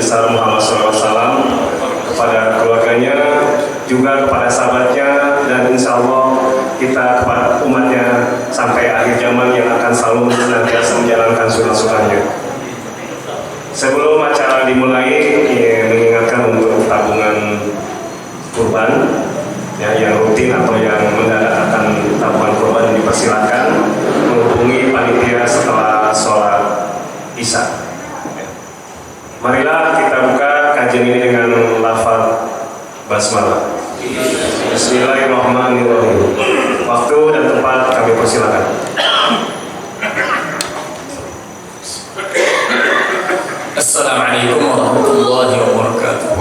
besar Muhammad SAW, kepada keluarganya, juga kepada sahabatnya, dan insya Allah kita kepada umatnya sampai akhir zaman yang akan selalu senantiasa menjalankan sunnah-sunnahnya. Sebelum acara dimulai, mengingatkan untuk tabungan kurban yang rutin atau yang mendadak akan tabungan kurban dipersilakan menghubungi panitia setelah sholat Isya. Marilah kita buka kajian ini dengan lafaz basmalah. Bismillahirrahmanirrahim. Waktu dan tempat kami persilakan. Assalamualaikum warahmatullahi wabarakatuh.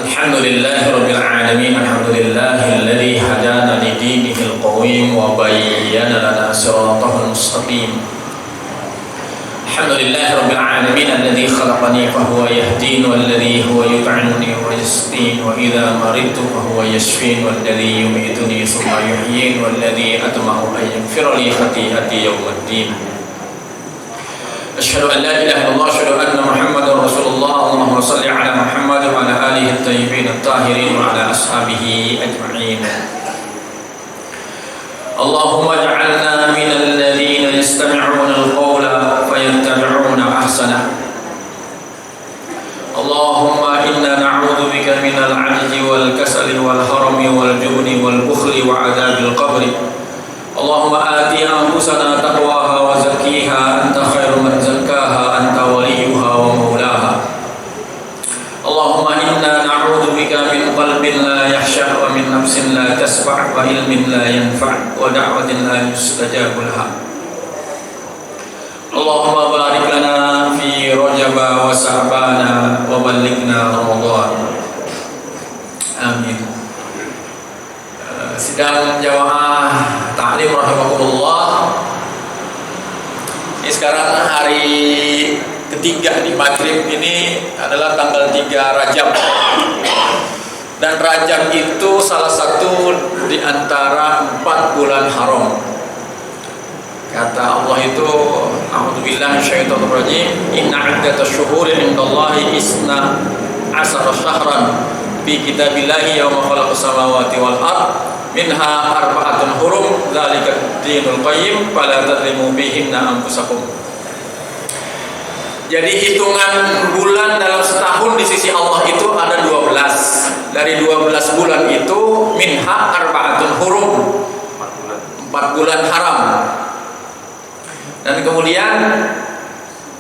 Alhamdulillahirabbil alamin. Alhamdulillahilladzi hadana lidinihi alqawim wa bayyana lana siratal mustaqim. Alhamdulillahirabbil alamin alladzi khalaqani fa huwa yahdini walladzi huwa yut'imuni wa yasqini wa idza maridtu fa huwa yashfini walladzi yumituni thumma yuhyini walladzi atma'u an yaghfira li khati'ati yawmiddin. Asyhadu an la ilaha illallah, asyhadu anna Muhammadar Rasulullah. Allahumma shalli ala Muhammad wa ala alihi at-thayyibin at-tahirin wa ala ashabihi ajma'in. Allahumma ij'alna minal ladzina yastami'una al-qawla fayattabi'una ahsana. Allahumma inna na'udzu bika minal 'ajzi wal kasali wal harami wal jubni wal bukhli wa 'adzabil qabri. Allahumma ati anfusana taqwaha wa zakkiha anta khairu man zakkaha anta waliyuha wa maulaha. Allahumma inna na'udzu bika min qalbin la yakhsha wa min nafsin la tasfa' wa ilmin la yanfa' wa da'watin la yustajabu laha. Allahumma barik lana fi Rajab wa Sa'bana wa ballighna Ramadan. Amin. Sidang jamaah taklim rahimakumullah. Ini sekarang hari ketiga di maghrib, ini adalah tanggal 3 Rajab. Dan Rajab itu salah satu di antara 4 bulan haram. Kata Allah itu, a'udzubillahi minasyaitonir rajim, inna 'iddatash syuhuri 'indallahi isna 'ashara syahran fi kitabillahi yauma khalaqas samawati wal ardh minha arba'atun hurum dzalika dinul qayyim fala tadlimu bihinna anfusakum. Jadi hitungan bulan dalam setahun di sisi Allah itu ada 12. Dari 12 bulan itu minha arba'atun hurum, 4 bulan haram. Dan kemudian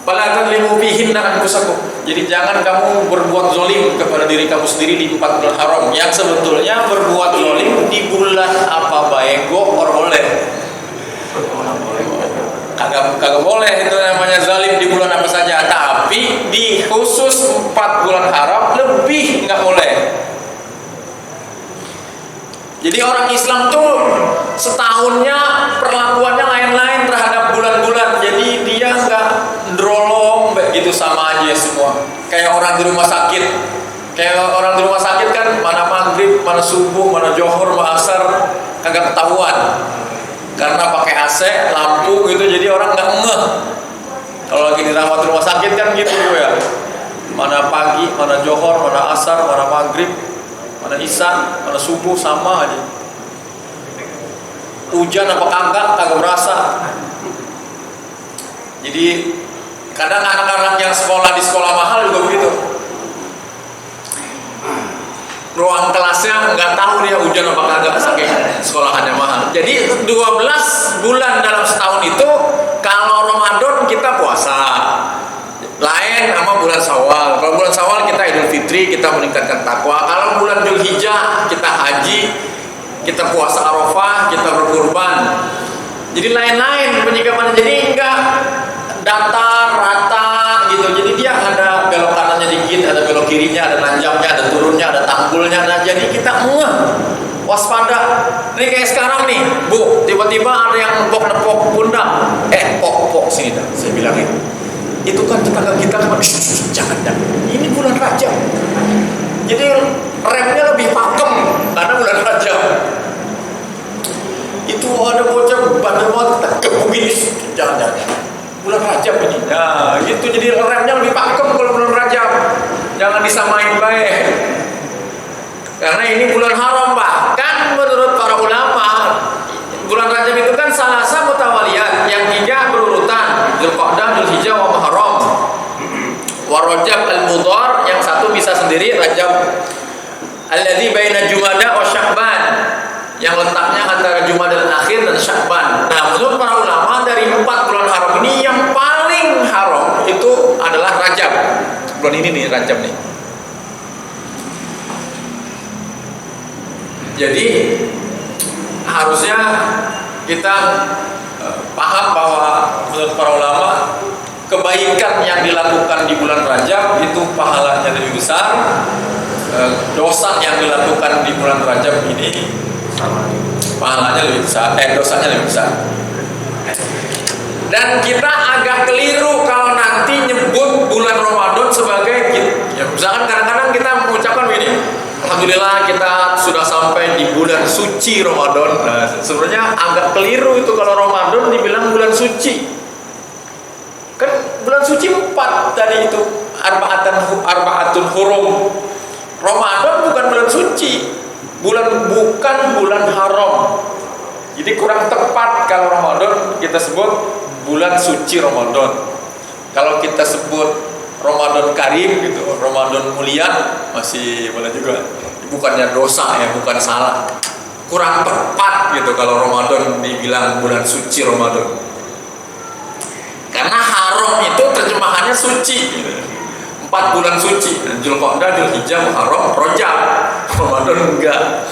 fala tadlimu bihinna anfusakum. Jadi jangan kamu berbuat zolim kepada diri kamu sendiri di 4 bulan haram. Yang sebetulnya berbuat zolim di bulan apa baik boleh. Kagak boleh itu namanya zalim di bulan apa saja. Tapi di khusus 4 bulan haram lebih nggak boleh. Jadi orang Islam tuh setahunnya perlakuannya lain-lain terhadap bulan-bulan. Jadi dia nggak drolong gitu, sama aja semua. Kayak orang di rumah sakit. Kayak orang di rumah sakit kan mana maghrib, mana subuh, mana johor, mana asar kagak ketahuan. Karena pakai AC, lampu gitu, jadi orang nggak ngeh. Kalau lagi dirawat di rumah sakit kan gitu ya. Mana pagi, mana johor, mana asar, mana maghrib, mana isya, mana subuh sama aja. Hujan apa kagak berasa. Jadi kadang anak-anak yang sekolah di sekolah mahal juga begitu. Ruang kelasnya nggak tahu dia hujan apa kagak saking sekolahannya mahal. Jadi 12 bulan dalam setahun itu, kalau Ramadan kita puasa. Lain sama bulan Syawal. Kalau bulan Syawal kita Idul Fitri, kita meningkatkan takwa. Kalau bulan Dzulhijjah kita haji, kita puasa Arafah, kita berkurban. Jadi lain-lain penyikapannya. Jadi enggak datar, rata gitu. Jadi dia ada belok kanannya dikit, ada belok kirinya, ada nanjangnya, ada turunnya, ada tanggulnya. Nah, jadi kita waspada. Ini kayak sekarang nih, Bu, tiba-tiba ada yang nepok-nepok pundak. Pok sini dah, saya bilangin. Itu kan tetangga kita kan, jangan. Ini bulan Rajab. Jadi remnya lebih pakem karena bulan Rajab. Itu ada bocah bandel banget, kita gebukin, jangan. Bulan Rajab Rajab ini. Nah, gitu jadi remnya lebih pakem kalau bulan Rajab. Jangan disamain baik. Karena ini bulan haram, bahkan menurut para ulama bulan Rajab itu kan salasa mutawaliyat, yang 3 berurutan, Dzulqa'dah, Dzulhijjah, wa Muharram. Wa Rajab al-Mudhar, yang 1 bisa sendiri, Rajab alladzi baina Jumada wa Sya'ban, yang letaknya antara Jumada dan akhir dan Sya'ban. Nah, menurut para ulama dari 4 bulan haram ini yang paling haram itu adalah Rajab. Bulan ini nih, Rajab nih. Jadi harusnya kita paham bahwa menurut para ulama kebaikan yang dilakukan di bulan Rajab itu pahalanya lebih besar. Dosa yang dilakukan di bulan Rajab ini pahalanya lebih besar, dosanya lebih besar. Dan kita agak keliru kalau nanti nyebut bulan Ramadan sebagai, ya misalkan kadang-kadang kita mengucapkan begini, alhamdulillah kita sudah sampai di bulan suci Ramadan. Nah, sebenarnya agak keliru itu kalau Ramadan dibilang bulan suci. Kan bulan suci 4 tadi itu, arba'atun hurum. Ramadan bukan bulan suci, bukan bulan haram. Jadi kurang tepat kalau Ramadan kita sebut bulan suci Ramadan. Kalau kita sebut Ramadan Karim gitu, Ramadan mulia, masih boleh juga. Bukannya dosa ya, bukan salah. Kurang tepat gitu kalau Ramadan dibilang bulan suci Ramadan. Karena haram itu terjemahannya suci. 4 bulan suci, Dzulqa'dah, Dzulhijjah, Muharram, Rajab. Ramadan enggak.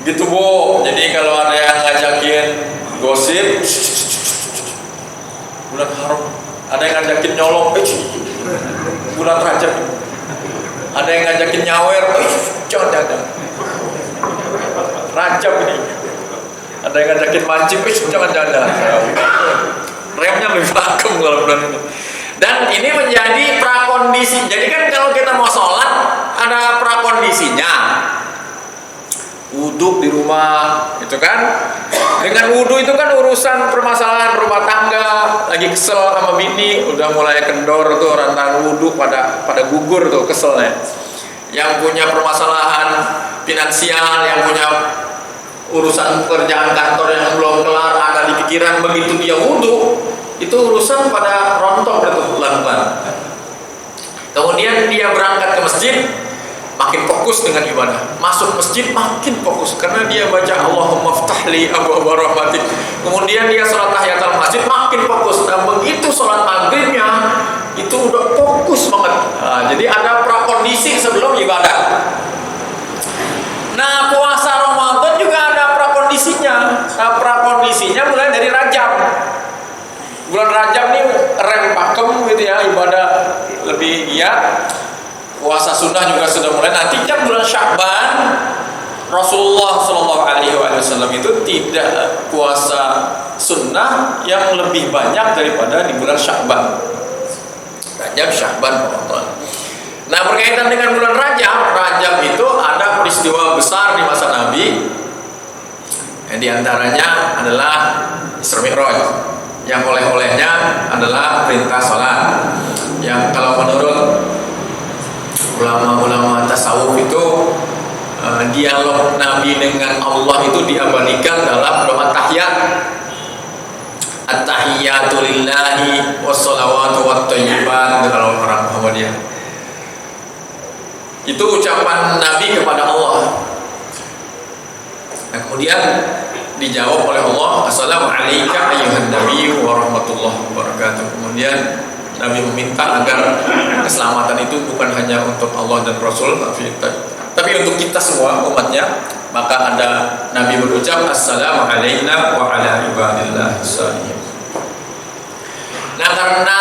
Gitu, Bu. Jadi kalau ada yang ngajakin gosip, bulan haram. Ada yang ngajakin nyolong, bulan Rajab. Ada yang ngajakin nyawer, jangan. Rajab ini. Ada yang ngajakin mancing, jangan. Remnya lebih pakem kalau bulan ini. Dan ini menjadi prakondisi. Jadi kan kalau kita mau sholat ada prakondisinya. Wudhu di rumah, itu kan. Dengan wudhu itu kan urusan permasalahan rumah tangga, lagi kesel sama bini, udah mulai kendor tuh rantang wudhu pada gugur tuh keselnya. Yang punya permasalahan finansial, yang punya urusan pekerjaan kantor yang belum kelar, ada di pikiran, begitu dia wudhu, itu urusan pada rontok itu pelan-pelan. Kemudian dia berangkat ke masjid, makin fokus dengan ibadah. Masuk masjid makin fokus karena dia baca Allahumma ftahli abwaaba rahmatik. Kemudian dia sholat tahiyatul masjid makin fokus. Dan begitu sholat maghribnya itu udah fokus banget. Nah, jadi ada prakondisi sebelum ibadah. Nah, puasa Ramadan juga ada prakondisinya. Nah, prakondisinya mulai dari Rajab. Bulan Rajab nih rem pakem gitu ya, ibadah lebih giat. Puasa sunnah juga sudah mulai. Nantinya bulan Sya'ban, Rasulullah SAW itu tidak puasa sunnah yang lebih banyak daripada di bulan Sya'ban. Rajab, Sya'ban, Ramadan. Nah, berkaitan dengan bulan Rajab itu ada peristiwa besar di masa Nabi. Di antaranya adalah Isra Mi'raj. Yang oleh-olehnya adalah perintah sholat. Yang kalau menurut ulama-ulama tasawuf itu dialog Nabi dengan Allah itu diabadikan dalam doa tahiyat. At-tahiyyatu lillahi wassalawatu wattayyibat kalau orang Muhammadiyah. Itu ucapan Nabi kepada Allah. Nah, kemudian dijawab oleh Allah, assalamualaikum ayyuhan nabi wa rahmatullahi wabarakatuh. Kemudian Nabi meminta agar keselamatan itu bukan hanya untuk Allah dan Rasul, tapi untuk kita semua umatnya. Maka ada Nabi berucap, assalamu alayna wa ala ibadillah shalihin. Nah, karena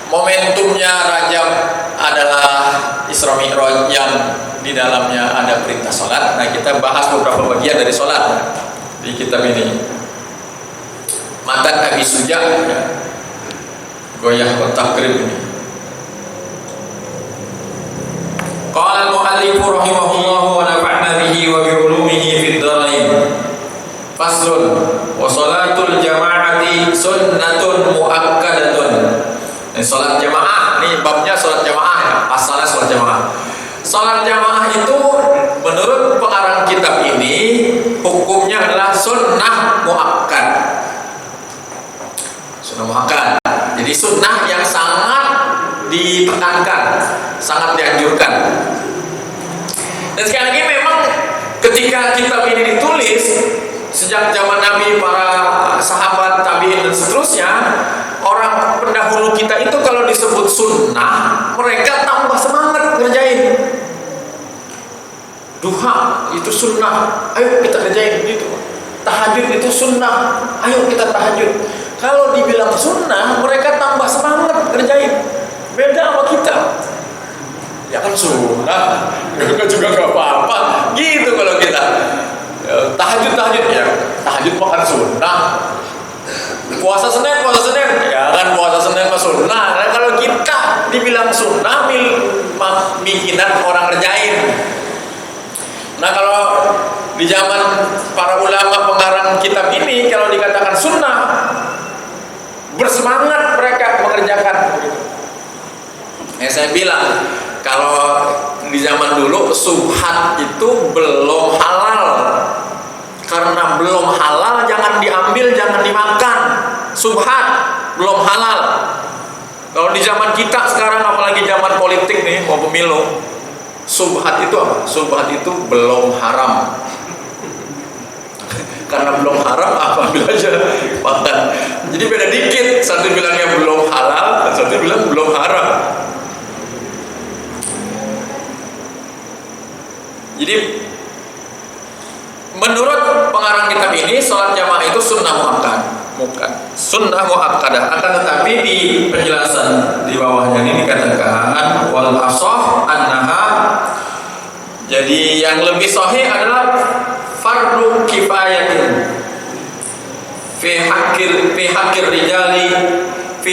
momentumnya Rajab adalah Isra Mi'raj yang di dalamnya ada perintah sholat. Nah, kita bahas beberapa bagian dari sholat di kitab ini. Matan Abi Suja, goyah kotak krim ini. Qala al-mu'allif rahimahullah wa nafa'na bihi wa bi ulumihi fid dharain. Faslun wa salatul jama'ati rijali sunnatun muakkadatun. Salat jamaah, ini babnya salat jamaah ya, asalnya salat jamaah. Salat jamaah itu menurut pengarang kitab ini hukumnya adalah sunnah muakkad. Sunnah muakkad. Jadi sunnah yang sangat ditekankan, sangat dianjurkan. Dan sekali lagi memang ketika kitab ini ditulis sejak zaman Nabi, para sahabat, tabi'in dan seterusnya, orang pendahulu kita itu kalau disebut sunnah, mereka tambah semangat ngerjain. Duha itu sunnah, ayo kita kerjain gitu. Tahajud itu sunnah, ayo kita tahajud. Kalau dibilang sunnah, mereka tambah semangat kerjain. Beda sama kita. Ya kan sunnah, juga gak apa-apa. Gitu kalau kita. Tahajud ya, tahajud makan sunnah. Puasa Senin, ya kan puasa Senin mah sunnah. Nah, kalau kita dibilang sunnah, bikinan orang kerjain. Nah, kalau di zaman para ulama pengarang kitab ini, kalau dikatakan sunnah, bersemangat mereka mengerjakan. Saya bilang, kalau di zaman dulu subhat itu belum halal. Karena belum halal, jangan diambil, jangan dimakan. Subhat belum halal. Kalau di zaman kita sekarang, apalagi zaman politik nih, mau pemilu, subhat itu apa? Subhat itu belum haram. Karena belum haram, apa ambil aja makan. Jadi beda dikit, satu bilangnya belum halal, satu bilang belum haram. Jadi menurut pengarang kitab ini, sholat jamaah itu sunnah sunnah muakkadah. Akan tetapi di penjelasan di bawahnya ini dikatakan wal ashah annaha, jadi yang lebih sahih adalah fardu kifayatin fi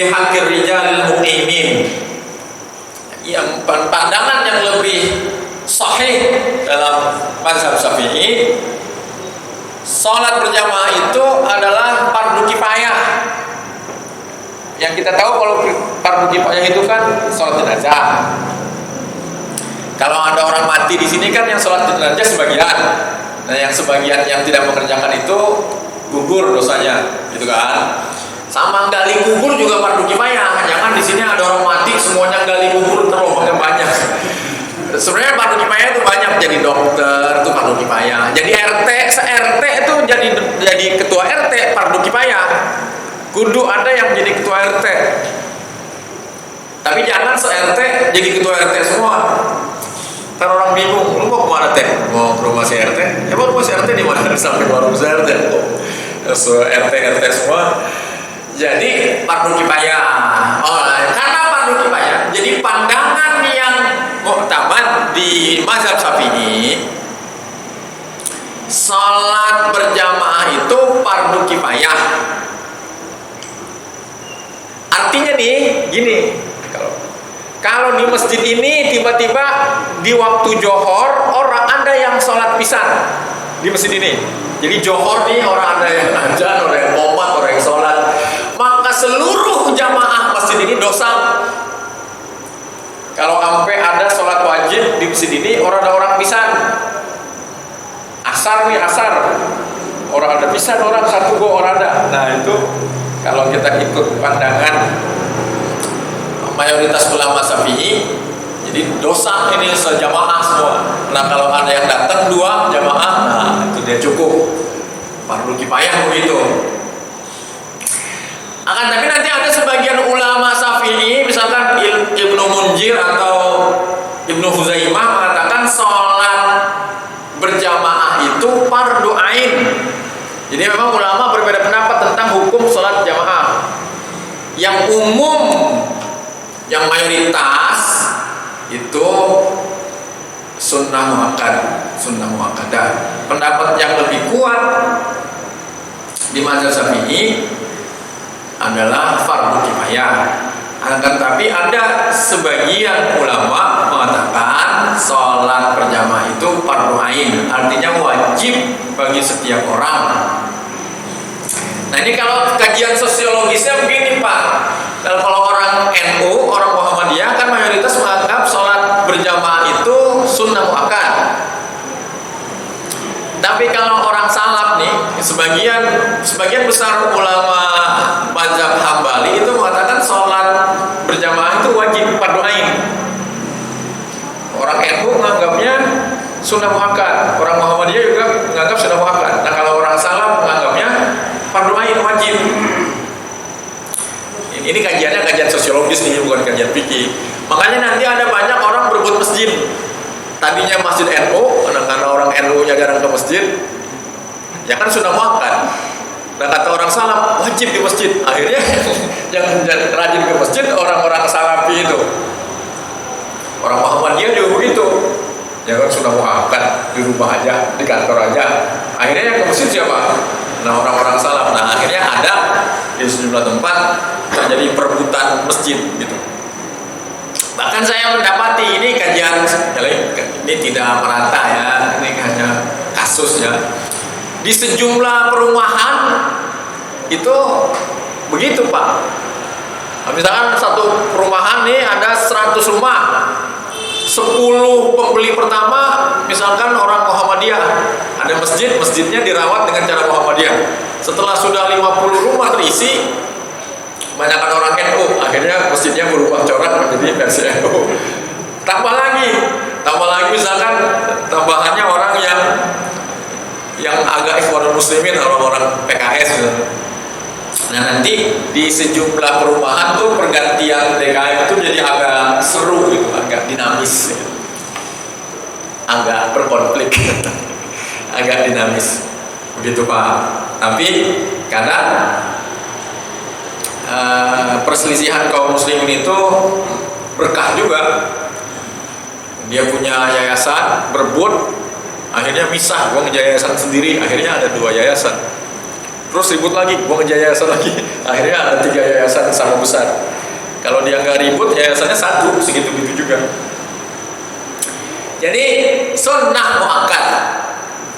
haqqir rijalil muqimin. Yang pandangan yang lebih sahih dalam mazhab Syafi'i, sholat berjamaah itu adalah fardu kifayah. Yang kita tahu kalau fardu kifayah itu kan sholat jenazah. Kalau ada orang mati di sini kan yang sholat jenazah sebagian. Nah, yang sebagian yang tidak mengerjakan itu gugur dosanya, gitu kan? Sama gali kubur juga fardu kifayah. Jangan di sini ada orang mati semuanya gali kubur terlalu banyak. Sebenarnya fardu kifayah itu banyak, jadi dokter itu fardu kifayah. Jadi RT itu jadi ketua RT fardu kifayah. Kudu ada yang jadi ketua RT. Tapi jangan se-RT jadi ketua RT semua. Ntar orang bingung, lu mau kemana teh? Mau ke rumah si RT? Emang rumah si RT di mana? Sampai warung si RT. RT semua. Jadi fardu kifayah. Karena fardu kifayah, jadi pandangan yang muktamad di mazhab Syafi'i, salat berjamaah itu fardu kifayah. Artinya nih, gini, kalau di masjid ini tiba-tiba di waktu johor orang ada yang sholat pisan di masjid ini. Jadi johor nih orang ada yang azan, orang yang qomat, orang yang sholat, maka seluruh jamaah masjid ini dosa. Kalau sampai ada sholat wajib di masjid ini, ada orang pisan. Asar, orang ada pisan, orang satu go orang ada. Nah itu kalau kita ikut pandangan mayoritas ulama Syafi'i, jadi dosa ini sejamaah semua. Nah kalau ada yang datang 2 jamaah, nah itu dia cukup fardu kifayah begitu. Akan tapi nanti ada sebagian ulama Syafi'i, misalkan Ibnu Munzir atau Ibnu Huzaimah mengatakan sholat berjamaah itu fardu ain. Jadi memang ulama berbeda pendapat tentang hukum sholat jamaah. Yang umum, yang mayoritas itu sunnah muakkadah. Pendapat yang lebih kuat di mazhab Syafi'i adalah fardu kifayah. Akan tapi ada sebagian ulama mengatakan sholat berjamaah itu fardu ain, artinya wajib bagi setiap orang. Nah ini kalau kajian sosiologisnya begini Pak. Kalau orang NU, orang Muhammadiyah kan mayoritas menganggap sholat berjamaah itu sunnah muakkad. Tapi kalau orang salaf nih, sebagian besar ulama mazhab Hambali itu mengatakan sholat berjamaah itu wajib fardu ain. Orang NU menganggapnya sunnah muakkad, orang Muhammadiyah juga menganggap sunnah muakkad. Nah kalau orang salaf menganggapnya fardu ain wajib. Ini kajiannya kajian sosiologis nih, bukan kajian fikih. Makanya nanti ada banyak orang berebut masjid. Tadinya masjid NU, karena orang NU-nya jarang ke masjid, ya kan sunnah muakkad. Nah kata orang salaf wajib di masjid. Akhirnya yang rajin ke masjid orang-orang salafi itu. Orang Muhammadiyah juga begitu. Ya kan sunnah muakkad, di rumah aja, di kantor aja. Akhirnya yang ke masjid siapa? Nah orang-orang salaf. Nah akhirnya ada di sejumlah tempat terjadi perebutan masjid gitu. Bahkan saya mendapati ini kajian, ini tidak merata ya, ini hanya kasus ya. Di sejumlah perumahan itu begitu Pak. Misalkan satu perumahan nih ada 100 rumah, 10 pembeli pertama misalkan orang Muhammadiyah, ada masjid, masjidnya dirawat dengan cara Muhammadiyah. Setelah sudah 50 rumah terisi, banyakkan orang NU, akhirnya masjidnya berubah corak menjadi versi NU. Tambah lagi misalkan tambahannya orang yang agak Ikhwanul Muslimin, orang-orang PKS gitu. Nah nanti di sejumlah perumahan tuh pergantian DKM itu jadi agak seru gitu, agak dinamis gitu. Agak berkonflik agak dinamis begitu Pak. Tapi kadang perselisihan kaum muslimin itu berkah juga. Dia punya yayasan, berebut, akhirnya misah, gua ngejayayasan sendiri, akhirnya ada 2 yayasan. Terus ribut lagi, gua ngejayayasan lagi, akhirnya ada 3 yayasan sama besar. Kalau dia nggak ribut, yayasannya 1, segitu-gitu juga. Jadi sunnah muakkad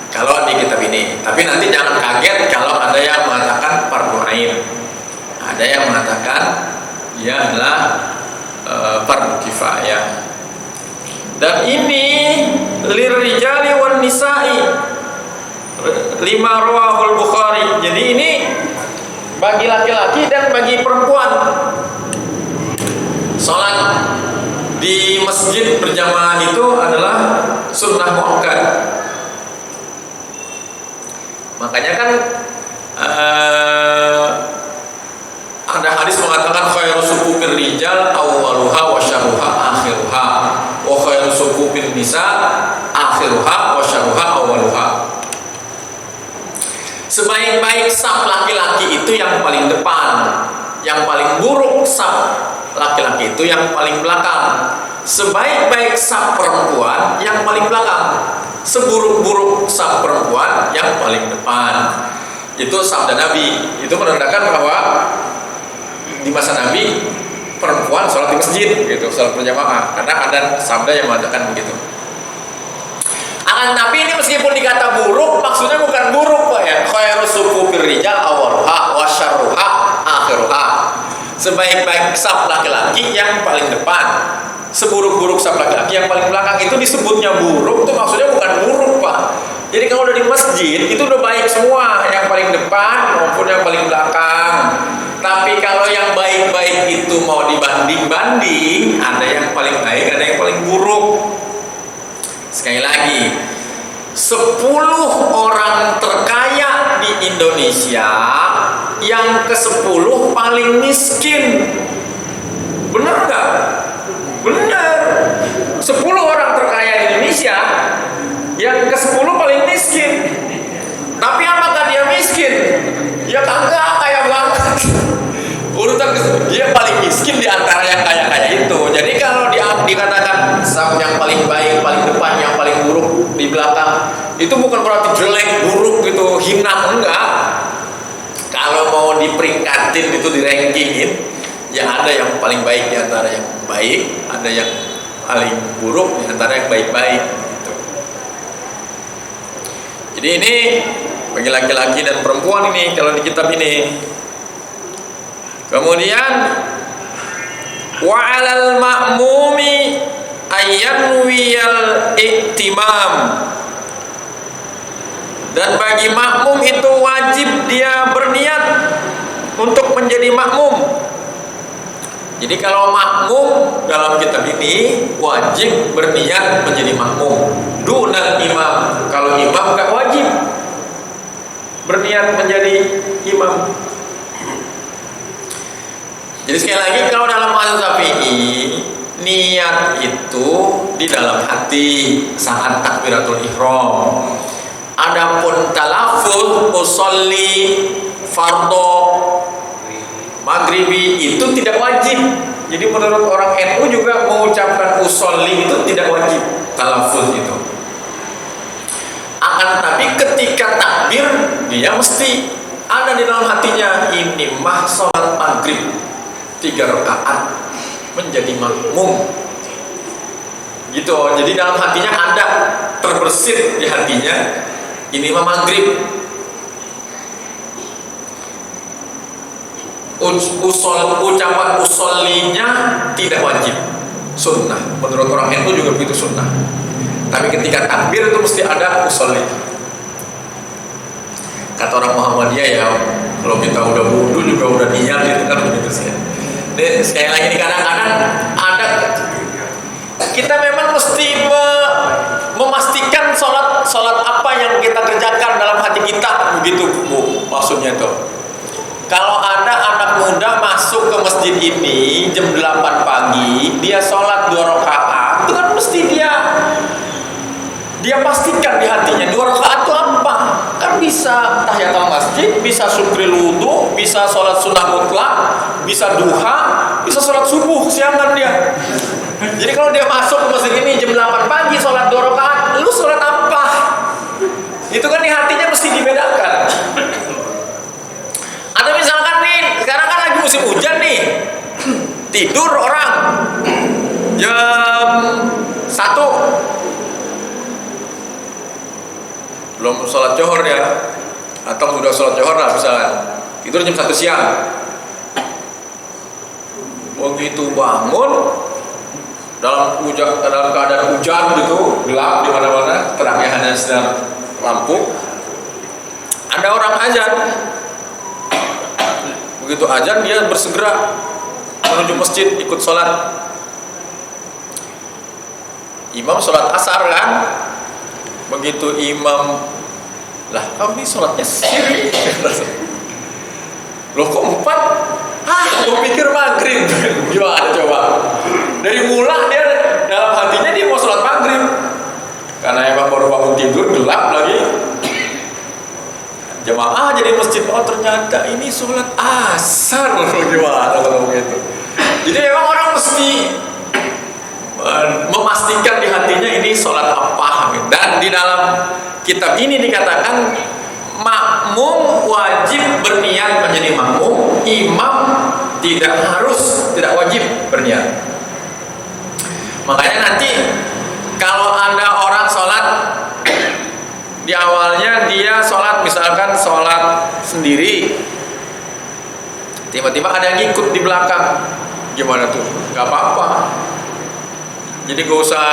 kalau di kitab ini. Tapi nanti jangan kaget kalau ada yang mengatakan fardu ain. Ada yang mengatakan dia adalah fardu kifayah. Dan ini lirijali wan nisa'i, 5 rawahul Bukhari. Jadi ini bagi laki-laki dan bagi perempuan. Salat di masjid berjamaah itu adalah sunnah muakkad. Makanya kan ada hadis mengatakan khairu sufufir rijal awwaluha wa syarruha akhiruha wa khairu sufufin nisa akhiruha wa syarruha awwaluha. Sebaik-baik saf laki-laki itu yang paling depan, yang paling buruk saf laki-laki itu yang paling belakang. Sebaik-baik saf perempuan yang paling belakang, seburuk-buruk saf perempuan yang paling depan. Itu sabda Nabi. Itu menandakan bahwa di masa Nabi perempuan sholat di masjid gitu, sholat berjamaah, karena ada sabda yang mengatakan begitu. Akan tapi ini meskipun dikata buruk, maksudnya bukan buruk Pak ya. Khairu sufufir rijal awwaluha wa syarruha akhiruha. Sebaik-baik saf laki-laki yang paling depan, seburuk-buruk saf laki-laki yang paling belakang. Itu disebutnya buruk, itu maksudnya bukan buruk Pak. Jadi kalau udah di masjid itu udah baik semua, yang paling depan maupun yang paling belakang. Tapi kalau yang baik-baik itu mau dibanding-banding, ada yang paling baik, ada yang paling buruk. Sekali lagi, 10 orang terkaya di Indonesia, yang ke-10 paling miskin. Bener gak? Bener. 10 orang terkaya di Indonesia, yang ke-10 paling miskin. Tapi apakah dia miskin? Ya kagak, kaya banget. Urutan dia paling miskin di antara yang kaya-kaya itu. Jadi kalau dikatakan saf yang paling baik, paling depan, yang paling buruk di belakang, itu bukan berarti jelek, buruk gitu, hina, enggak. Kalau mau diperingkatin itu, di-rankingin, ya ada yang paling baik di antara yang baik, ada yang paling buruk di antara yang baik-baik gitu. Jadi ini bagi laki-laki dan perempuan ini kalau di kitab ini. Kemudian wa 'alal ma'mumi ayyanwiyal i'timam, dan bagi makmum itu wajib dia berniat untuk menjadi makmum. Jadi kalau makmum dalam kitab ini wajib berniat menjadi makmum. Dunal imam, kalau imam gak wajib berniat menjadi imam. Jadi sekali lagi, kalau dalam mazhab Syafi'i, niat itu di dalam hati saat takbiratul ihram. Adapun talaffuz usolli fardhu maghribi itu tidak wajib. Jadi menurut orang NU juga mengucapkan usolli itu tidak wajib talaffuz itu. Akan tetapi ketika takbir dia mesti ada di dalam hatinya, ini mah sholat maghrib 3 rakaat menjadi makmum gitu. Jadi dalam hatinya ada, terbersit di hatinya, ini mah maghrib. Ucapan usollinya tidak wajib, sunnah. Menurut orang NU juga begitu, sunnah. Tapi ketika takbir itu mesti ada usolli. Kata orang Muhammadiyah ya, kalau kita udah wudu juga udah niat itu kan begitu sih. Ini sekali lagi, ini kadang-kadang ada, kita memang mesti memastikan sholat apa yang kita kerjakan dalam hati kita, begitu Bu, maksudnya itu. Kalau ada anak muda masuk ke masjid ini jam 8 pagi, dia sholat 2 rakaat, itu kan mesti dia pastikan di hatinya 2 rakaat itu apa? Kan bisa tahiyatul masjid, bisa syukril wudu, bisa sholat sunnah mutlak, bisa duha, bisa sholat subuh siangan dia. Jadi kalau dia masuk ke masjid ini jam 8 pagi sholat 2 rakaat, lu sholat apa? Itu kan di hatinya mesti dibedakan. Atau misalkan nih, sekarang kan lagi musim hujan nih, tidur orang jam 1, belum sholat johor ya, atau sudah sholat johor lah misalnya, tidur jam 1 siang. Begitu bangun dalam keadaan hujan gitu, gelap di mana-mana, terangnya hanya sinar lampu, ada orang azan. Begitu azan dia bersegera menuju masjid ikut sholat. Imam sholat asar kan, begitu imam, lah kamu ini sholatnya siri, loh kok 4? Gue pikir maghrib. Gimana coba? Dari mula dia dalam hatinya dia mau sholat maghrib, karena emang baru bangun tidur gelap lagi. Jemaah jadi masjid, oh ternyata ini sholat asar. Gimana kalau begitu? Jadi memang orang mesti memastikan di hatinya ini sholat apa. Dan di dalam kitab ini dikatakan makmum wajib berniat menjadi makmum, imam tidak wajib berniat. Makanya nanti kalau ada orang sholat, di awalnya dia sholat, misalkan sholat sendiri, tiba-tiba ada yang ikut di belakang, gimana tuh? Gak apa-apa. Jadi gak usah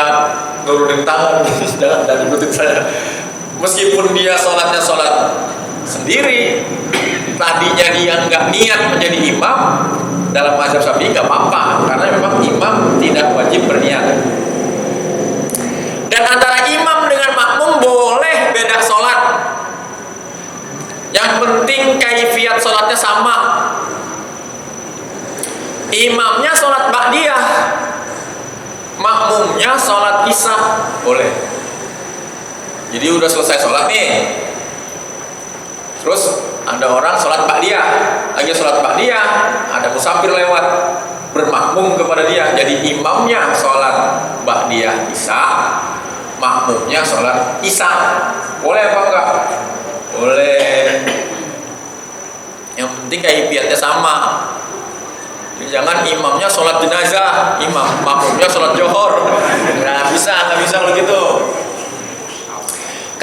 nurunin tangan, jangan ikutin saya. Meskipun dia sholatnya sholat sendiri, tadinya dia nggak niat menjadi imam, dalam mazhab Syafi'i gak apa-apa, karena memang imam tidak wajib berniat. Dan antara imam dengan makmum boleh beda sholat, yang penting kaifiat sholatnya sama. Imamnya sholat ba'diyah, makmumnya sholat isya, boleh. Jadi udah selesai sholat nih, terus ada orang sholat ba'diyah, lagi sholat ba'diyah, ada musafir lewat, bermakmum kepada dia. Jadi imamnya sholat ba'diyah isya, makmumnya sholat isya, boleh apa enggak? Boleh. Yang penting kaifiatnya sama. Jadi jangan imamnya sholat jenazah, makmumnya sholat johor. Nggak bisa kalau gitu.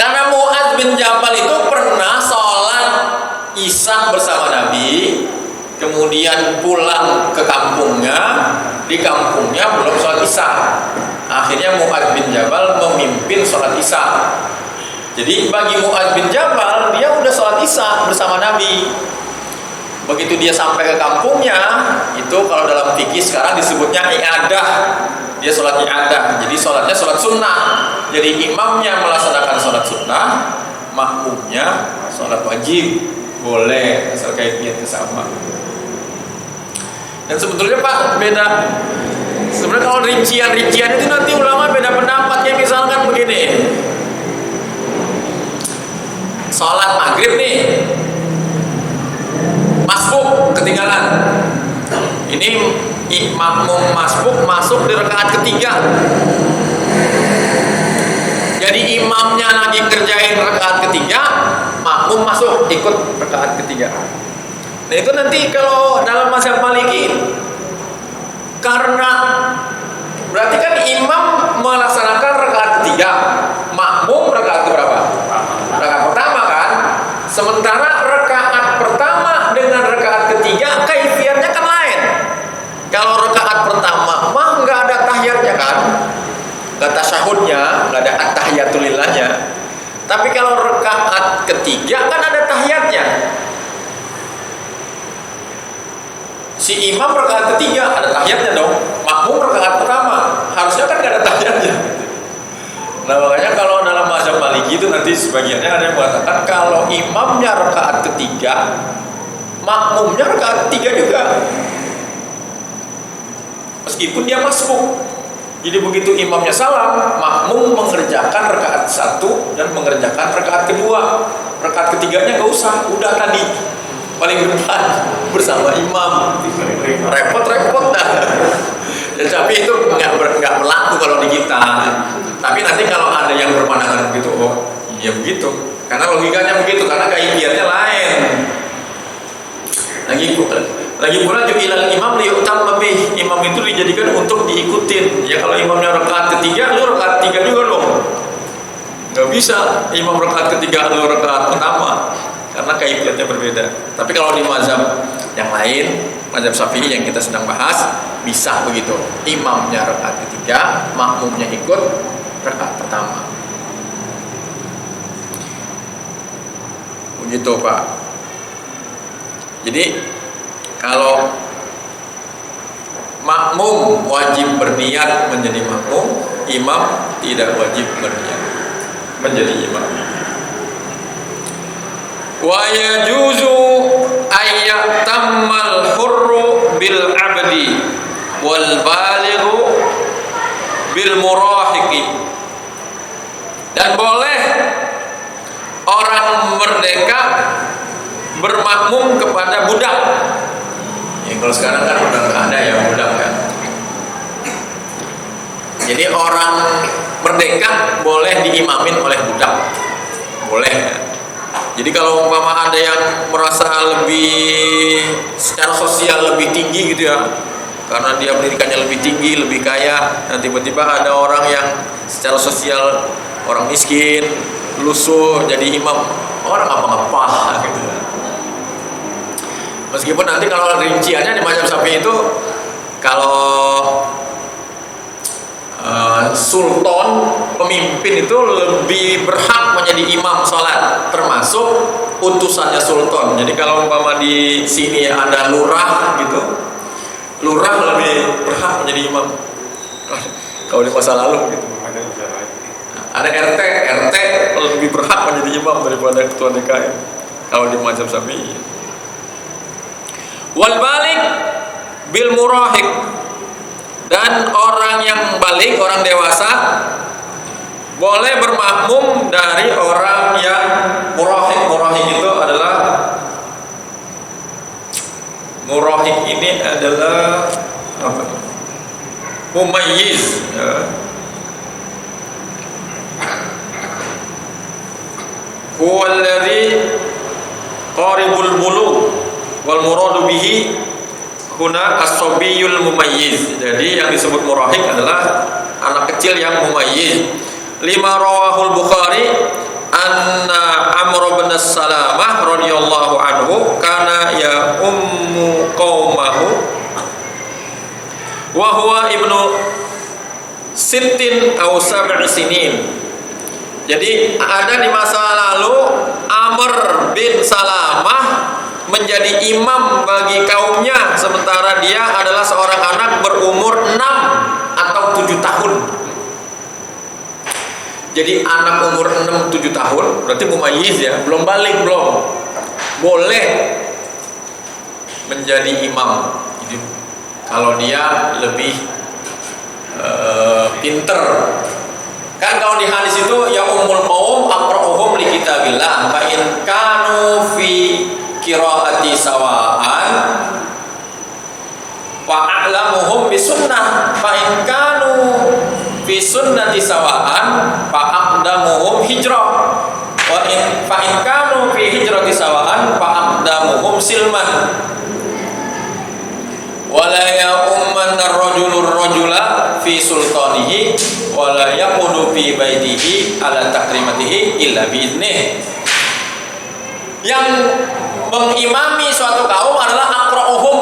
Karena Mu'adz bin Jabal itu pernah sholat Isya bersama Nabi, kemudian pulang ke kampungnya, di kampungnya belum sholat Isya. Akhirnya Mu'adz bin Jabal memimpin sholat Isya. Jadi bagi Mu'adz bin Jabal, dia udah sholat Isya bersama Nabi. Begitu dia sampai ke kampungnya, itu kalau dalam fikih sekarang disebutnya i'adah. Dia sholat i'adah, jadi sholatnya sholat sunnah. Jadi imamnya melaksanakan sholat sunnah, makmumnya sholat wajib. Boleh, asal kaifiatnya sama. Dan sebetulnya Pak, beda. Sebenarnya kalau rincian-rincian itu nanti ulama beda pendapatnya. Misalkan begini, sholat maghrib nih, masbuk ketinggalan. Ini makmum masbuk masuk di rakaat ketiga. Jadi imamnya lagi kerjain rakaat ketiga, makmum masuk ikut rakaat ketiga. Nah itu nanti kalau dalam mazhab Maliki, karena berarti kan imam melaksanakan rakaat ketiga, makmum rakaat berapa? Rakaat pertama kan. Sementara rakaat pertama dengan rakaat ketiga kaifiatnya kan lain. Kalau rakaat pertama mah nggak ada tahiyatnya kan, nggak tasyahudnya, nggak ada at-tahiyatulillahnya. Tapi kalau rakaat ketiga kan ada tahiyatnya. Si imam rakaat ketiga ada tahiyatnya dong, makmum rakaat pertama harusnya kan nggak ada tahiyatnya. Nah makanya kalau dalam mazhab Maliki itu nanti sebagiannya ada yang mengatakan kalau imamnya rakaat ketiga, makmumnya rakaat ketiga juga, meskipun dia masbuk. Jadi begitu imamnya salam, makmum mengerjakan rakaat satu dan mengerjakan rakaat kedua. Rakaat ketiganya nggak usah, udah tadi paling depan bersama imam. Repot-repot dah. Ya, tapi itu nggak berlaku kalau di kita. Tapi nanti kalau ada yang berpandangan begitu, oh iya begitu. Karena logikanya begitu, karena kaifiatnya lain. Lagi pula ju'ilal imam liyu'tam lebih. Imam itu dijadikan untuk diikutin. Ya kalau imamnya rakaat ketiga, lu rakaat tiga juga dong. Gak bisa imam rakaat ketiga, lu rakaat pertama, karena kaifiatnya berbeda. Tapi kalau di mazhab yang lain, mazhab Syafi'i yang kita sedang bahas, bisa begitu. Imamnya rakaat ketiga, makmumnya ikut rakaat pertama. Begitu Pak. Jadi kalau makmum wajib berniat menjadi makmum, imam tidak wajib berniat menjadi imam. Wa yajuzu ayyatammal hurru bil abdi wal balighu bil murahiqi. Dan boleh orang merdeka bermakmum kepada budak. Ya, kalau sekarang kan udah nggak ada ya budak kan. Jadi orang merdeka boleh diimamin oleh budak, boleh. Kan? Jadi kalau umpama ada yang merasa lebih secara sosial lebih tinggi gitu ya, karena dia pendidikannya lebih tinggi, lebih kaya, dan tiba-tiba ada orang yang secara sosial orang miskin, lusuh jadi imam, orang apa-apa gitu ya. Meskipun nanti kalau rinciannya di mazhab Syafi'i itu kalau sultan pemimpin itu lebih berhak menjadi imam sholat, termasuk utusannya sultan. Jadi kalau umpama di sini ada lurah gitu, lurah lebih berhak menjadi imam. Kalau di masa lalu gitu. Ada RT lebih berhak menjadi imam daripada ketua DKM kalau di mazhab Syafi'i. Wal balik bil murahiq, dan orang yang balik, orang dewasa boleh bermakmum dari orang yang murahiq. Murahiq itu adalah, murahiq ini adalah apa? Mumayyiz ya. Huwa alladhi qaribul bulugh wal muradu bihi huna as-sabiyul mumayyiz. Jadi yang disebut murahiq adalah anak kecil yang mumayyiz. Lima rawahul Bukhari anna Amr bin Salamah radhiyallahu anhu kana ya ummu qaumahu wa huwa ibnu sittin aw sab'i sinin. Jadi ada di masa lalu Amr bin Salamah menjadi imam bagi kaumnya sementara dia adalah seorang anak berumur 6 atau 7 tahun. Jadi anak umur 6-7 tahun berarti mumayyiz ya, belum balik, belum boleh menjadi imam. Jadi kalau dia lebih pinter. Kan kalau di hadis itu ya ummul qaum aqra'uhum li kitabillah fa in kanu fi qiraati sawaan wa a'lamuhum bi sunnah fa in kanu fi sunnati sawaan fa aqdamuhum hijrah wa in fa in kanu fi hijrati sawaan fa aqdamuhum silman wala ya umman ar-rajulur rajula fi sultanihi wala yaqudu fi baitihi ala takrimatihi illa bi'idnih. Yang mengimami suatu kaum adalah aqra'uhum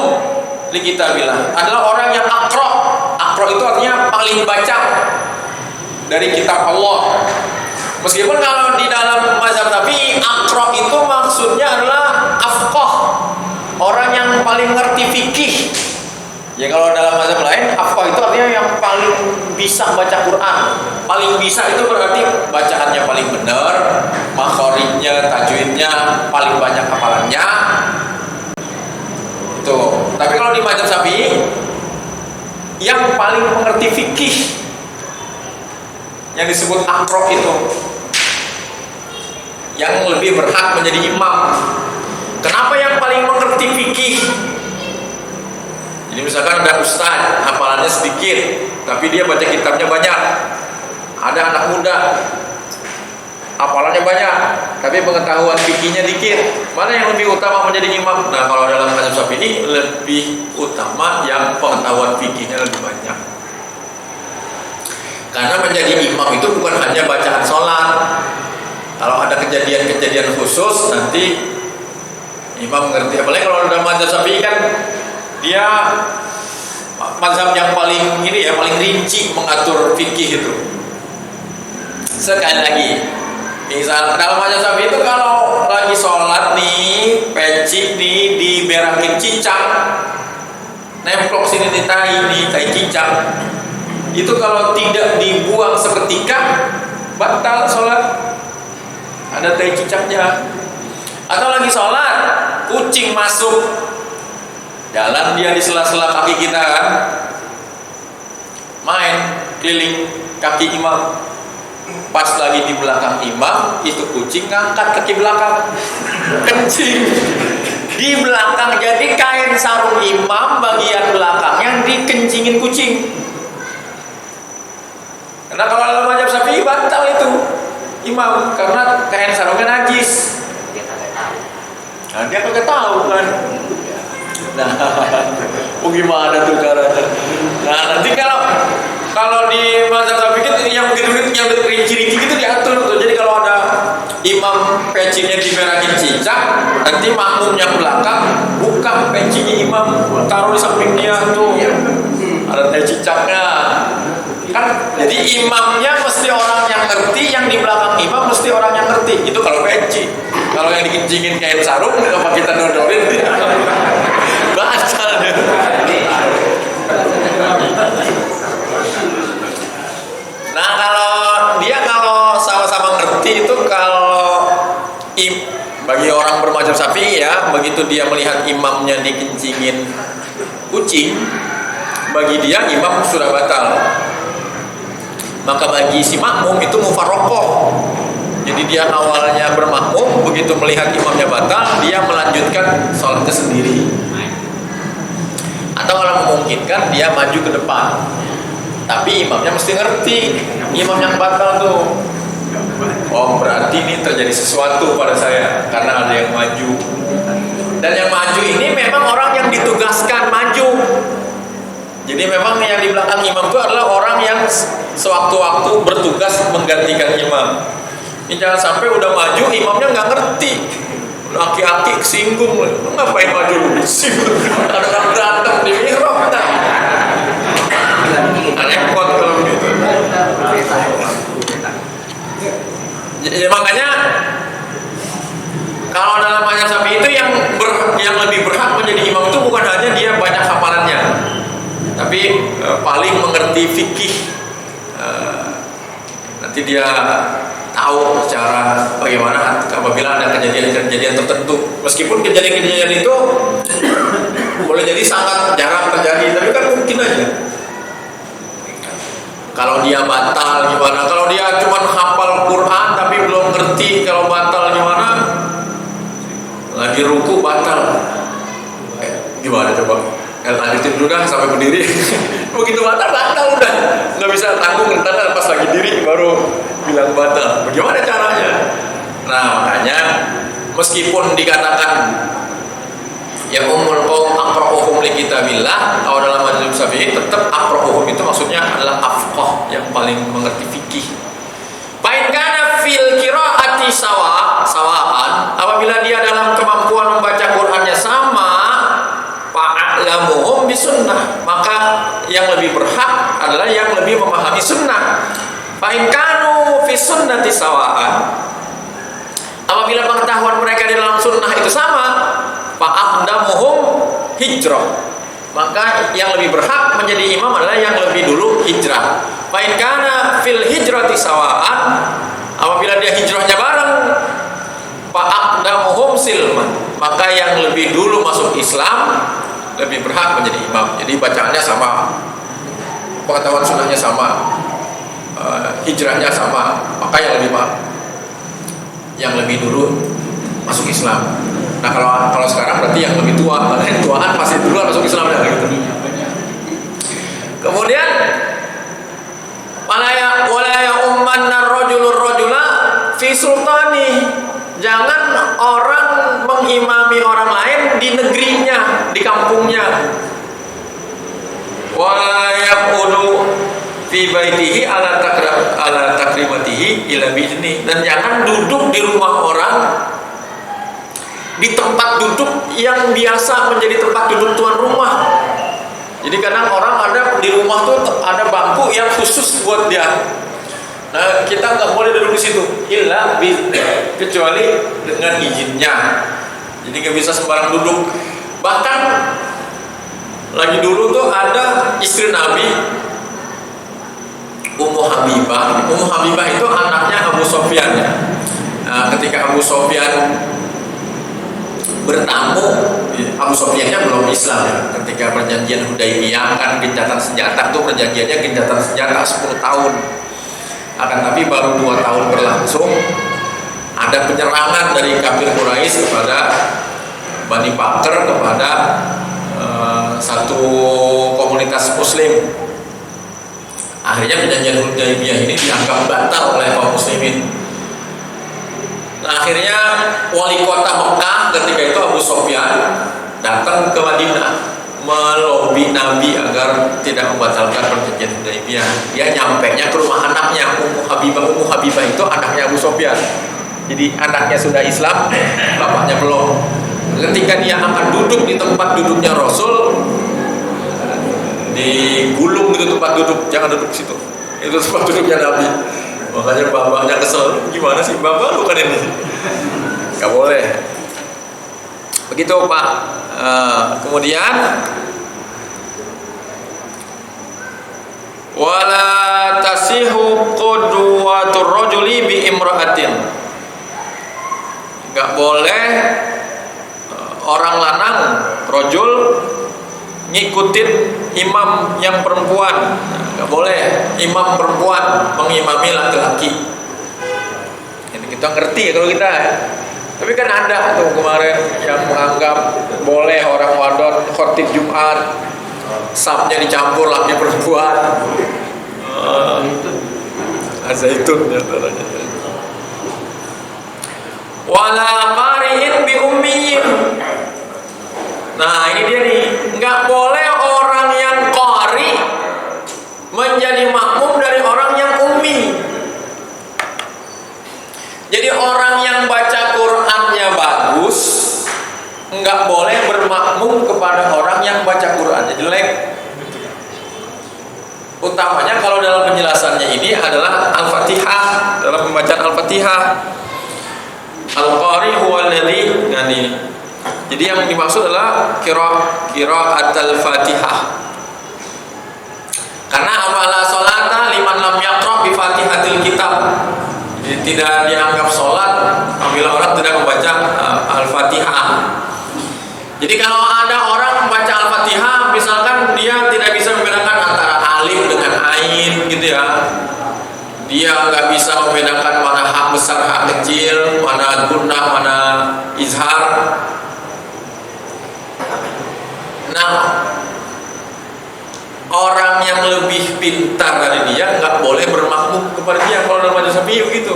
li kitabillah, adalah orang yang aqra'. Aqra' itu artinya paling baca dari kitab Allah. Meskipun kalau di dalam mazhab Syafi'i aqra' itu maksudnya adalah afqah, orang yang paling ngerti fikih. Ya kalau dalam mazhab lain afqah itu artinya yang paling bisa baca Quran. Paling bisa itu berarti bacaannya paling benar, makhorijnya, tajwidnya paling banyak hafalannya. Tuh. Tapi kalau di mazhab Syafi'i yang paling mengerti fikih yang disebut aqra' itu yang lebih berhak menjadi imam. Kenapa yang paling mengerti fikih? Jadi misalkan ada ustaz, hafalannya sedikit, tapi dia baca kitabnya banyak. Ada anak muda, hafalannya banyak, tapi pengetahuan fikihnya dikit. Mana yang lebih utama menjadi imam? Nah, kalau dalam mazhab Syafi'i lebih utama yang pengetahuan fikihnya lebih banyak. Karena menjadi imam itu bukan hanya bacaan sholat. Kalau ada kejadian-kejadian khusus, nanti imam mengerti. Apalagi kalau dalam mazhab Syafi'i kan dia mazhab yang paling ini ya, paling rinci mengatur fikih itu. Sekali lagi, misal dalam mazhab Syafi'i itu kalau lagi sholat nih, peci nih diberakin cicak, nemplok sini di tai nih, tai cicak. Itu kalau tidak dibuang seketika batal sholat. Ada tai cicaknya. Atau lagi sholat, kucing masuk, jalan dia di sela-sela kaki kita kan, main keliling kaki imam. Pas lagi di belakang imam, itu kucing ngangkat kaki belakang, kencing di belakang. Jadi kain sarung imam bagian belakangnya dikencingin kucing. Karena kalau dalam mazhab Syafi'i batal itu imam, karena kain sarungnya najis. Nah, dia kagak tahu kan. Nah, gimana tuh caranya? Nah, nanti kalau di mazhab Syafi'i yang begitu yang rinci-rinci gitu diatur tuh. Jadi kalau ada imam pecinya dimerahin cicak, nanti makmum yang belakang buka pecinya imam, taruh di samping dia tuh. Ada tai cicaknya. Kan jadi imamnya mesti orang yang ngerti, yang di belakang imam mesti orang yang ngerti. Itu kalau peci. Kalau yang dikencingin kain sarung, apa kita nodorin dia? Batal deh. Nah, kalau sama-sama ngerti itu, kalau bagi orang bermazhab Syafi'i ya, begitu dia melihat imamnya dikencingin kucing, bagi dia imam sudah batal. Maka bagi si makmum itu mufarroqoh. Jadi dia awalnya bermakmum, begitu melihat imamnya batal, dia melanjutkan sholatnya sendiri. Atau kalau memungkinkan dia maju ke depan. Tapi imamnya mesti ngerti imam yang batal tuh. Oh, berarti ini terjadi sesuatu pada saya karena ada yang maju. Dan yang maju ini memang orang yang ditugaskan maju. Jadi memang yang di belakang imam itu adalah orang yang sewaktu-waktu bertugas menggantikan imam. Ini jangan sampai udah maju imamnya nggak ngerti. Laki-laki kesinggung, lu ngapain maju lu bising? Ada orang berantem di mihrab, repot kalau begitu. Jadi makanya kalau dalam mazhab Syafi'i itu yang lebih berhak menjadi imam itu bukan hanya dia banyak hafalannya, tapi paling mengerti fikih. Nanti dia tahu cara bagaimana apabila ada kejadian-kejadian tertentu. Meskipun kejadian-kejadian itu boleh jadi sangat jarang terjadi, tapi kan mungkin aja. Kalau dia batal gimana? Kalau dia cuma hafal Quran tapi belum ngerti kalau batal gimana? Lagi ruku batal. Gimana coba? Lanjutin dulu dah sampai berdiri. Begitu batal udah. Nggak bisa tanggung ntar pas lagi diri baru bilang batal. Bagaimana caranya? Nah makanya meskipun dikatakan ya ummul qaum aqra'uhum li kitabillah, kalau dalam mazhab Syafi'i tetap aqra'uhum itu maksudnya adalah afqah, yang paling mengerti fikih. Fa in kana fil qira'ati sawa'an, apabila dia dalam kemampuan membaca Qur'annya sama, fa'alamuhum bisunnah, maka yang lebih berhak adalah yang lebih memahami sunnah. Fa in kanu fi sunnati sawa'an, apabila pengetahuan mereka di dalam sunnah itu sama, fa'aqdamuhum hijrah, maka yang lebih berhak menjadi imam adalah yang lebih dulu hijrah. Fa in kana fil hijrati sawa'an, apabila dia hijrahnya bareng, fa'aqdamuhum silman, maka yang lebih dulu masuk Islam lebih berhak menjadi imam. Jadi bacaannya sama, pengetahuan sunnahnya sama, hijrahnya sama, maka yang lebih dulu masuk Islam. Nah kalau sekarang berarti yang lebih tua, yang tuaan pasti duluan masuk Islam ya, gitu. Kemudian walaya ummanna rajulur rajula fi sultani, jangan orang mengimami orang lain di negerinya, di kampungnya. Walaya udu fi baitihi ala takrimatihi ila bi'ni, dan jangan duduk di rumah orang di tempat duduk yang biasa menjadi tempat duduk tuan rumah. Jadi kadang orang ada di rumah tuh ada bangku yang khusus buat dia. Nah kita nggak boleh duduk di situ, kecuali dengan izinnya. Jadi nggak bisa sembarang duduk. Bahkan lagi dulu tuh ada istri Nabi, Ummu Habibah. Ummu Habibah itu anaknya Abu Sofyan. Nah, ketika Abu Sofyan bertamu, Abu Sofyannya belum Islam ya. Ketika perjanjian Hudaybiyah kan gencatan senjata tuh, perjanjiannya gencatan senjata 10 tahun. Akan tapi baru 2 tahun berlangsung, ada penyerangan dari kafir Quraisy kepada Bani Bakr, kepada satu komunitas Muslim. Akhirnya perjanjian Hudaybiyah ini dianggap batal oleh kaum muslimin. Nah, akhirnya wali kota Mekah ketika itu Abu Sofyan datang ke Madinah melobi Nabi agar tidak membatalkan perjanjian Hudaybiyah. Dia nyampainya ke rumah anaknya Ummu Habibah. Ummu Habibah itu anaknya Abu Sofyan. Jadi anaknya sudah Islam, bapaknya belum. Ketika dia akan duduk di tempat duduknya Rasul, digulung itu tempat duduk, jangan duduk di situ. Itu tempat duduknya Nabi. Makanya bapaknya kesel, gimana sih bapak bukan ini? Gak boleh. Begitu Pak. Kemudian wala tasihu qudwatur rajuli bi imra'atin. Gak boleh orang lanang rajul ngikutin imam yang perempuan. Nggak boleh imam perempuan mengimami laki-laki. Ini kita ngerti ya kalau kita. Tapi kan ada tuh kemarin yang menganggap boleh orang wadon khotib Jumat, sapnya dicampur laki perempuan. Azaitun ya caranya. Wala qari'in bi ummiyin. Nah ini dia nih, nggak boleh orang yang qari menjadi makmum dari orang yang ummi. yang baca Qurannya jelek. Utamanya kalau dalam penjelasannya ini adalah Al-Fatihah, dalam pembacaan Al-Fatihah. Al-Qari huwa alladhi yani. Jadi yang dimaksud adalah qira'at al-Fatihah. Karena amala sholata liman lam yaqra bi Fatihatil kitab. Jadi tidak dianggap sholat apabila orang tidak membaca Al-Fatihah. Jadi kalau ada orang membaca Al-Fatihah, misalkan dia tidak bisa membedakan antara alif dengan ain gitu ya. Dia nggak bisa membedakan mana hak besar, hak kecil, mana gunnah, mana izhar. Nah, orang yang lebih pintar dari dia nggak boleh bermakmum kepada dia kalau dalam majelis Syafi'i gitu.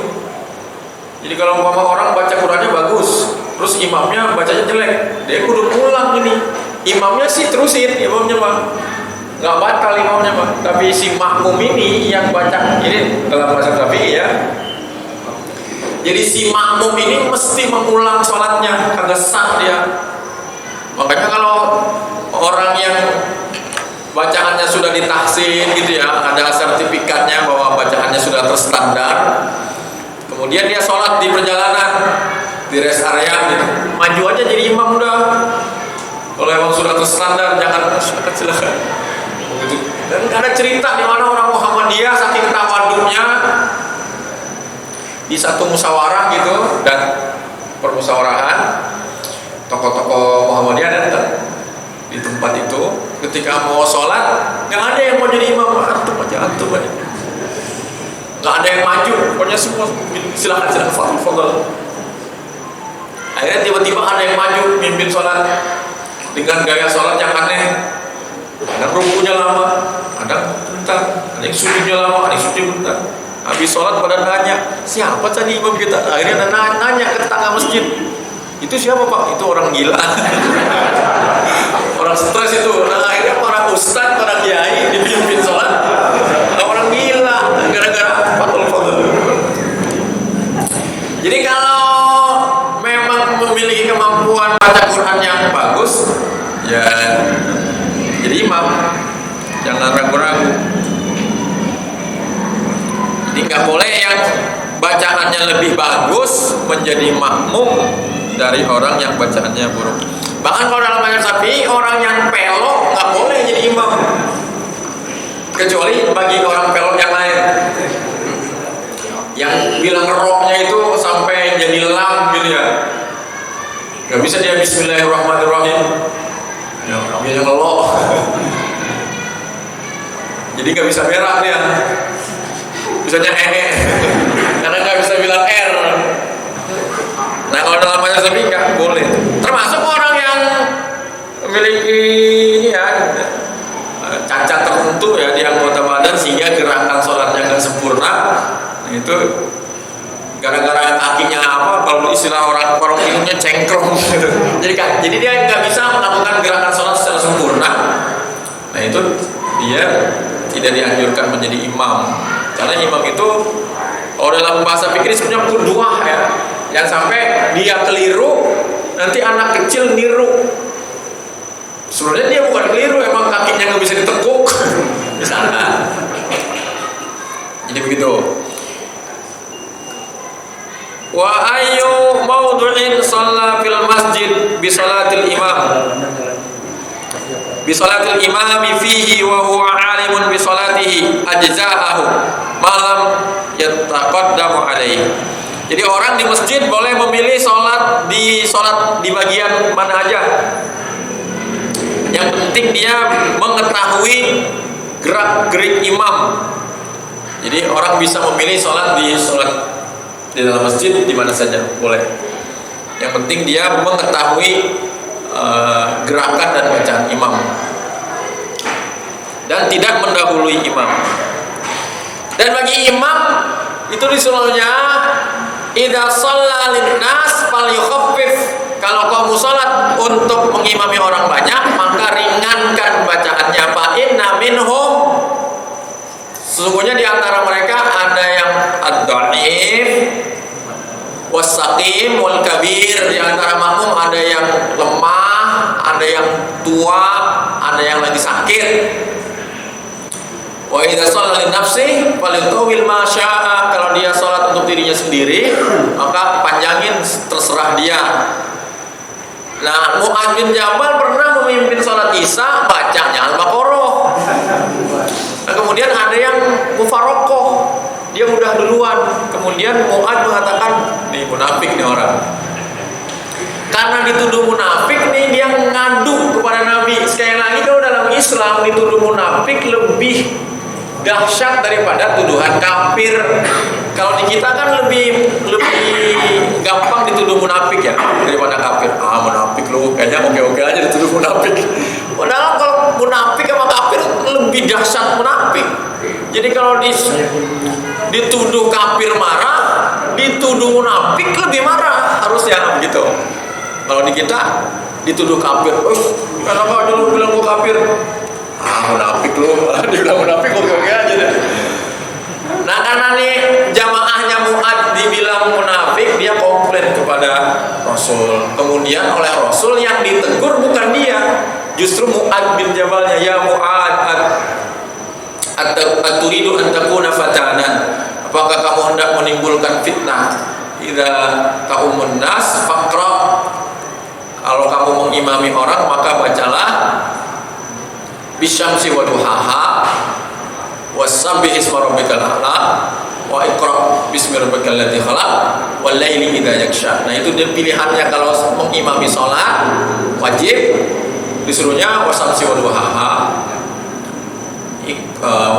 Jadi kalau umpama orang baca Qurannya bagus, terus imamnya bacanya jelek, dia kudu pulang ini. Imamnya sih terusin, imamnya mah nggak batal imamnya mah, tapi si makmum ini yang baca ini dalam bahasa Syafi'i ya. Jadi si makmum ini mesti mengulang sholatnya, kagak sah dia. Makanya kalau orang yang bacaannya sudah ditahsin gitu ya, ada sertifikatnya bahwa bacaannya sudah terstandar, kemudian dia sholat di perjalanan, di rest area gitu, maju aja jadi imam udah. Kalau emang sudah terstandar, jangan silakan. Dan ada cerita di mana orang Muhammadiyah saking tawaduknya di satu musyawarah gitu, dan permusyawarahan tokoh-tokoh Muhammadiyah datang di tempat itu. Ketika mau sholat, nggak ada yang mau jadi imam, antum aja. Nggak ada yang maju, pokoknya semua silakan fadhil. Akhirnya tiba-tiba ada yang maju mimpin sholat dengan gaya sholat yang aneh. Kadang rukunya lama, kadang bentar, ada yang sujudnya lama, ada yang sujud bentar. Habis sholat pada nanya, siapa tadi imam kita? Akhirnya ada nanya ke tetangga masjid, itu siapa pak? Itu orang gila. Orang stres itu. Nah, akhirnya para ustadz, para kiai dipimpin sholat orang gila gara-gara fadl. Jadi kalau memang memiliki kemampuan baca Quran yang bagus, ya jadi imam, jangan ragu-ragu. Jadi nggak boleh yang bacaannya lebih bagus menjadi makmum dari orang yang bacaannya buruk. Bahkan kalau dalam mazhab Syafi'i, orang yang pelok nggak boleh jadi imam, kecuali bagi orang pelok yang lain, yang bilang rohnya itu sampai jadi lam gitu ya. Nggak bisa dia Bismillahirrahmanirrahim, ya dia ngelok. Jadi nggak bisa berak dia, bisanya karena nggak bisa bilang R. Nah kalau dalam mazhab Syafi'i nggak boleh. Termasuk orang yang memiliki ini ya cacat tertentu ya di anggota badan sehingga gerakan sholatnya nggak sempurna. Nah, itu gara-gara kakinya apa? Kalau istilah orang ilmunya cengkrong gitu. Jadi dia nggak bisa melakukan gerakan sholat secara sempurna. Nah itu dia tidak dianjurkan menjadi imam. Karena imam itu kalau dalam bahasa fikih sebenarnya qudwah ya. Yang sampai dia keliru, nanti anak kecil niru. Sebenarnya dia bukan keliru, emang kakinya nggak bisa ditekuk di sana. Jadi begitu. Wa ayyu mawdu'in shalla fil masjid bi salatil imami fihi wa huwa alimun bi salatihi ajza'ahu malam yataqaddamu alaihi. Jadi orang di masjid boleh memilih sholat di bagian mana aja. Yang penting dia mengetahui gerak-gerik imam. Jadi orang bisa memilih sholat di dalam masjid di mana saja boleh. Yang penting dia mengetahui gerakan dan bacaan imam dan tidak mendahului imam. Dan bagi imam itu disuruhnya idza shalla linnas falyukhaffif. Kalau kamu salat untuk mengimami orang banyak, maka ringankan bacaannya. Fa inna minhum, sesungguhnya di antara mereka ada yang ad-dhaif was-saqim wal kabir. Di antara makmum ada yang lemah, ada yang tua, ada yang lagi sakit. Wa idza shalla li nafsi falyutawil ma syaa. Kalau dia salat untuk dirinya sendiri, maka panjangin terserah dia. Nah, Mu'adz bin Jabal pernah memimpin salat Isya bacanya Al-Baqarah. Nah, kemudian ada yang mufarokoh, dia udah duluan. Kemudian Mu'adz mengatakan, nih munafik nih orang. Karena dituduh munafik nih, dia ngadu kepada Nabi. Sekali lagi, kalau dalam Islam dituduh munafik lebih dahsyat daripada tuduhan kafir. Kalau di kita kan lebih gampang dituduh munafik ya daripada kafir. Ah, munafik lu, kayaknya oke-oke aja dituduh munafik. Padahal kalau munafik sama kafir lebih dahsyat munafik. Jadi kalau dituduh kafir marah, dituduh munafik lebih marah, harusnya begitu. Kalau di kita dituduh kafir, kenapa dulu bilang gua kafir? Ah, munafik lu. Dibilang munafik oke-oke aja deh. Nah, karena nih jamaahnya Mu'adz dibilang munafik, dia komplain kepada Rasul. Kemudian oleh Rasul yang ditegur bukan dia, justru Mu'adz bin Jabalnya. Ya Mu'adz, aturidu an takuna fatanan? Apakah kamu hendak menimbulkan fitnah? Idza ta'umun nas faqra. Kalau kamu mengimami orang, maka bacalah bisyamsi wa duhaha wasabbih isma rabbikal a'la wa iqra bismi rabbikal ladzi khalaq wal laili idza yaghsha. Nah, itu dia pilihannya kalau mengimami salat wajib disuruhnya wasamsi wa duhaha,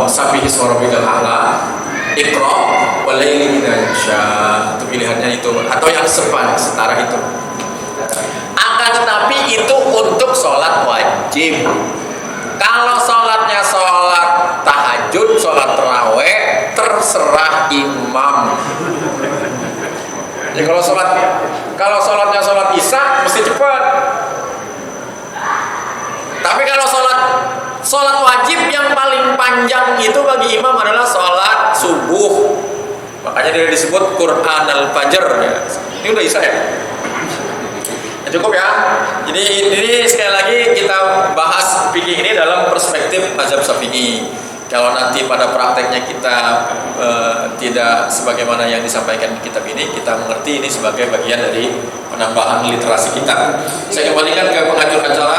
wasabbih isma rabbikal a'la, iqra wal laili idza yaghsha. Itu pilihannya itu, atau yang setara itu. Akan tetapi itu untuk sholat wajib. Kalau sholatnya sholat tahajud, sholat taraweh, terserah imam. Ya, kalau sholatnya sholat isya mesti cepat. Tapi kalau sholat wajib yang paling panjang itu bagi imam adalah sholat subuh. Makanya dia disebut Quran al-Fajr ya. Ini udah isya ya? Cukup ya. Jadi ini sekali lagi kita bahas fikih ini dalam perspektif mazhab Syafi'i. Kalau nanti pada prakteknya kita tidak sebagaimana yang disampaikan di kitab ini, kita mengerti ini sebagai bagian dari penambahan literasi kita. Saya kembalikan ke pengatur acara